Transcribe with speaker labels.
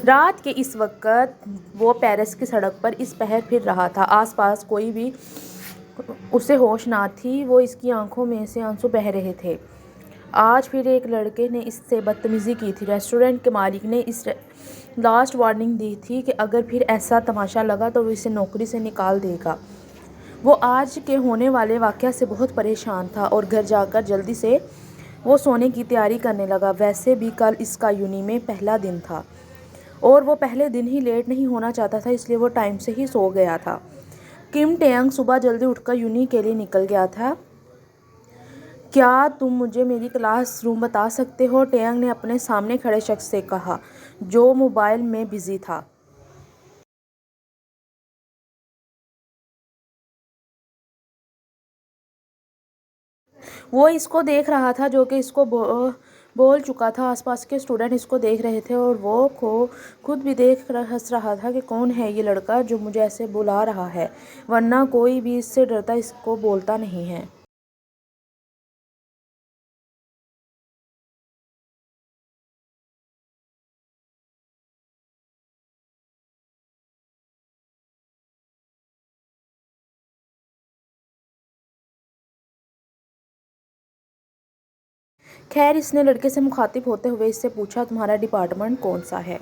Speaker 1: رات کے اس وقت وہ پیرس کی سڑک پر اس پہر پھر رہا تھا۔ آس پاس کوئی بھی اسے ہوش نہ تھی، وہ اس کی آنکھوں میں سے آنسو بہہ رہے تھے۔ آج پھر ایک لڑکے نے اس سے بدتمیزی کی تھی۔ ریسٹورانٹ کے مالک نے اسے لاسٹ وارننگ دی تھی کہ اگر پھر ایسا تماشا لگا تو وہ اسے نوکری سے نکال دے گا۔ وہ آج کے ہونے والے واقعہ سے بہت پریشان تھا اور گھر جا کر جلدی سے وہ سونے کی تیاری کرنے لگا۔ ویسے بھی کل اس کا یونی میں پہلا دن تھا اور وہ پہلے دن ہی لیٹ نہیں ہونا چاہتا تھا، اس لیے وہ ٹائم سے ہی سو گیا تھا۔ کم ٹینگ صبح جلدی اٹھ کر یونی کے لیے نکل گیا تھا۔ کیا تم مجھے میری کلاس روم بتا سکتے ہو؟ ٹینگ نے اپنے سامنے کھڑے شخص سے کہا، جو موبائل میں بزی تھا۔ وہ اس کو دیکھ رہا تھا جو کہ اس کو بول چکا تھا۔ آس پاس کے اسٹوڈنٹ اس کو دیکھ رہے تھے اور وہ خود بھی دیکھ کر ہنس رہا تھا کہ کون ہے یہ لڑکا جو مجھے ایسے بلا رہا ہے، ورنہ کوئی بھی اس سے ڈرتا اس کو بولتا نہیں ہے۔ خیر، اس نے لڑکے سے مخاطب ہوتے ہوئے اس سے پوچھا، تمہارا ڈپارٹمنٹ کون سا ہے؟